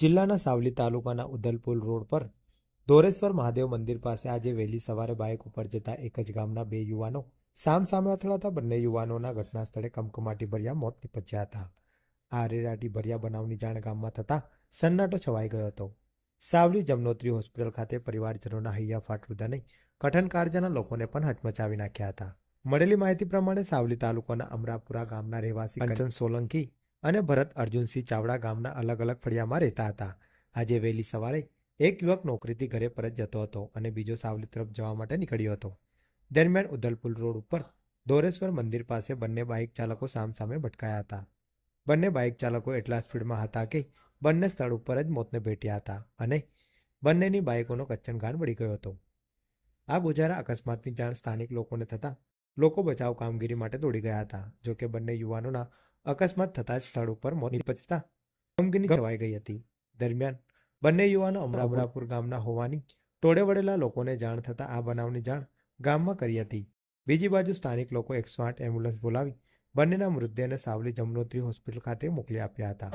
જિલ્લાના સાવલી તાલુકાના ઉદલપુર રોડ પર ધોરેશ્વર મહાદેવ મંદિર પાસે આજે વહેલી સવારે બાઇક ઉપર જતા એક જ ગામના બે યુવાનો સામસામે અથડાતા બંને યુવાનોના ઘટના સ્થળે કમકમાટી ભર્યા મોત નીપજ્યા હતા. આ અરેરાટી ભર્યા બનાવની જાણ ગામમાં થતાં સન્નાટો છવાઈ ગયો હતો. સાવલી જમનોત્રી હોસ્પિટલ ખાતે પરિવારજનોના હૈયાફાટ રુદને કઠન કાળજાના લોકોને પણ હચમચાવી નાખ્યા હતા. મળેલી માહિતી પ્રમાણે સાવલી તાલુકાના અમરાપુરા ગામના રહેવાસી કંચન સોલંકી અને ભરત અર્જુનસિંહ ચાવડા ગામના અલગ અલગ ફળિયામાં રહેતા હતા. આજે વહેલી સવારે એક યુવક નોકરીથી ઘરે પરત જતો હતો અને બીજો સાવલી તરફ જવા માટે નીકળ્યો હતો. દરમિયાન ઉદલપુર રોડ ઉપર ધોરેશ્વર મંદિર પાસે બંને બાઇક ચાલકો સામસામે ભટકાયા હતા. બંને બાઇક ચાલકો એટલા સ્પીડમાં હતા કે બંને સ્થળ ઉપર જ મોતને ભેટ્યા હતા અને બંનેની બાઇકોનો કચ્ચનગાન વળી ગયો હતો. આ ગોજારા અકસ્માતની જાણ સ્થાનિક લોકોને થતાં લોકો બચાવ કામગીરી માટે દોડી ગયા હતા. જોકે બંને યુવાનોના અકસ્માત થતાં જ સ્થળ ઉપર મોત નીપજતા ગમગીની છવાઈ ગઈ હતી. દરમિયાન બંને યુવાનો અમરાપુર ગામના હોવાની ટોળે વળેલા લોકોને જાણ થતાં આ બનાવની જાણ ગામમાં કરી હતી. બીજી બાજુ સ્થાનિક લોકો 108 એમ્બ્યુલન્સ બોલાવી બંનેના મૃતદેહને સાવલી જમનોત્રી હોસ્પિટલ ખાતે મોકલી આપ્યા હતા.